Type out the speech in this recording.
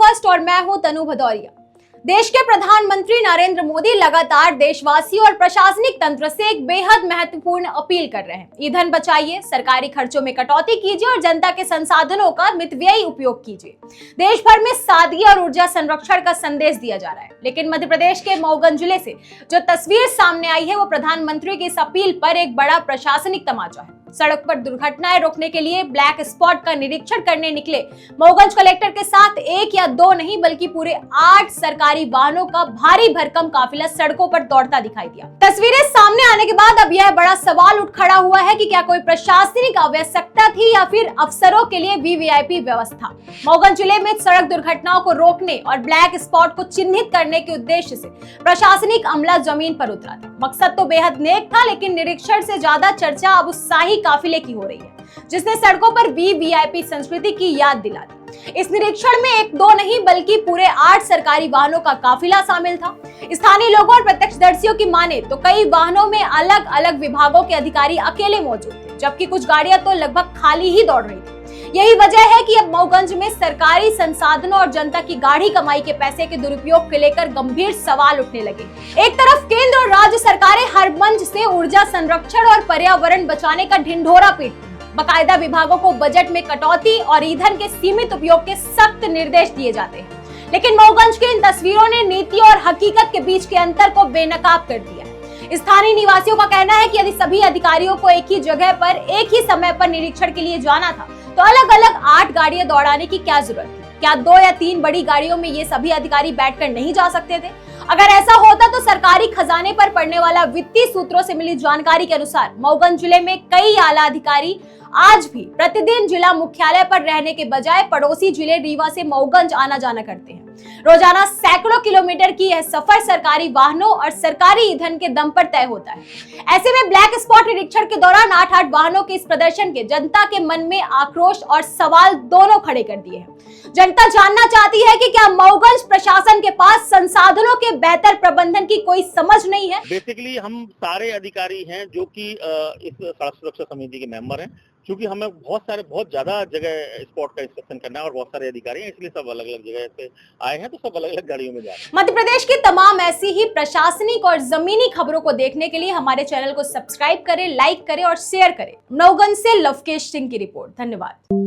First और मैं हूं तनु भदौरिया। देश के प्रधानमंत्री नरेंद्र मोदी लगातार देशवासियों और प्रशासनिक तंत्र से एक बेहद महत्वपूर्ण अपील कर रहे हैं। ईंधन बचाइए, सरकारी खर्चों में कटौती कीजिए और जनता के संसाधनों का मितव्ययी उपयोग कीजिए। देश भर में सादगी और ऊर्जा संरक्षण का संदेश दिया जा रहा है, लेकिन मध्य प्रदेश के मऊगंज जिले से जो तस्वीर सामने आई है वो प्रधानमंत्री की इस अपील पर एक बड़ा प्रशासनिक तमाचा है। सड़क पर दुर्घटनाएं रोकने के लिए ब्लैक स्पॉट का निरीक्षण करने निकले मऊगंज कलेक्टर के साथ एक या दो नहीं बल्कि पूरे 8 सरकारी वाहनों का भारी भरकम काफिला सड़कों पर दौड़ता दिखाई दिया। तस्वीरें सामने आने के बाद अब यह बड़ा सवाल उठ खड़ा हुआ है कि क्या कोई प्रशासनिक आवश्यकता थी या फिर अफसरों के लिए वीवीआईपी व्यवस्था। मऊगंज जिले में सड़क दुर्घटनाओं को रोकने और ब्लैक स्पॉट को चिन्हित करने के उद्देश्य से प्रशासनिक अमला जमीन पर उतरा था। मकसद तो बेहद नेक था, लेकिन निरीक्षण से ज्यादा चर्चा अब उस शाही काफिले की हो रही है जिसने सड़कों पर वीवीआईपी संस्कृति की याद दिला दी। इस निरीक्षण में एक दो नहीं बल्कि पूरे 8 सरकारी वाहनों का काफिला शामिल था। स्थानीय लोगों और प्रत्यक्षदर्शियों की माने तो कई वाहनों में अलग अलग विभागों के अधिकारी अकेले मौजूद थे, जबकि कुछ गाड़ियां तो लगभग खाली ही दौड़ रही थी। यही वजह है कि अब मऊगंज में सरकारी संसाधनों और जनता की गाढ़ी कमाई के पैसे के दुरुपयोग को लेकर गंभीर सवाल उठने लगे। एक तरफ केंद्र और राज्य सरकारें हर मंच से ऊर्जा संरक्षण और पर्यावरण बचाने का ढिंढोरा पीटती हैं। बाकायदा विभागों को बजट में कटौती और ईंधन के सीमित उपयोग के सख्त निर्देश दिए जाते हैं, लेकिन मऊगंज की इन तस्वीरों ने नीति और हकीकत के बीच के अंतर को बेनकाब कर दिया है। स्थानीय निवासियों का कहना है कि यदि सभी अधिकारियों को एक ही जगह पर एक ही समय पर निरीक्षण के लिए जाना था तो अलग अलग 8 गाड़ियां दौड़ाने की क्या जरूरत थी। क्या 2 या 3 बड़ी गाड़ियों में ये सभी अधिकारी बैठकर नहीं जा सकते थे? अगर ऐसा होता तो सरकारी खजाने पर पड़ने वाला वित्तीय सूत्रों से मिली जानकारी के अनुसार मऊगंज जिले में कई आला अधिकारी आज भी प्रतिदिन जिला मुख्यालय पर रहने के बजाय पड़ोसी जिले रीवा से मऊगंज आना जाना करते हैं। रोजाना सैकड़ों किलोमीटर की यह सफर सरकारी वाहनों और सरकारी ईंधन के दम पर तय होता है। ऐसे में ब्लैक स्पॉट निरीक्षण के दौरान 8 वाहनों के इस प्रदर्शन के जनता के मन में आक्रोश और सवाल दोनों खड़े कर दिए हैं। जनता जानना चाहती है कि क्या मऊगंज प्रशासन के पास संसाधनों के बेहतर प्रबंधन की कोई समझ नहीं है। बेसिकली हम सारे अधिकारी हैं जो कि इस सड़क सुरक्षा समिति के मेंबर हैं, क्योंकि हमें बहुत ज्यादा जगह स्पॉट का इंस्पेक्शन करना है और बहुत सारे अधिकारी हैं, इसलिए सब अलग अलग जगह से आए हैं, तो सब अलग अलग गाड़ियों में जा रहे हैं। मध्य प्रदेश की तमाम ऐसी ही प्रशासनिक और जमीनी खबरों को देखने के लिए हमारे चैनल को सब्सक्राइब करें, लाइक करें और शेयर करें। मऊगंज से लवकेश सिंह की रिपोर्ट। धन्यवाद।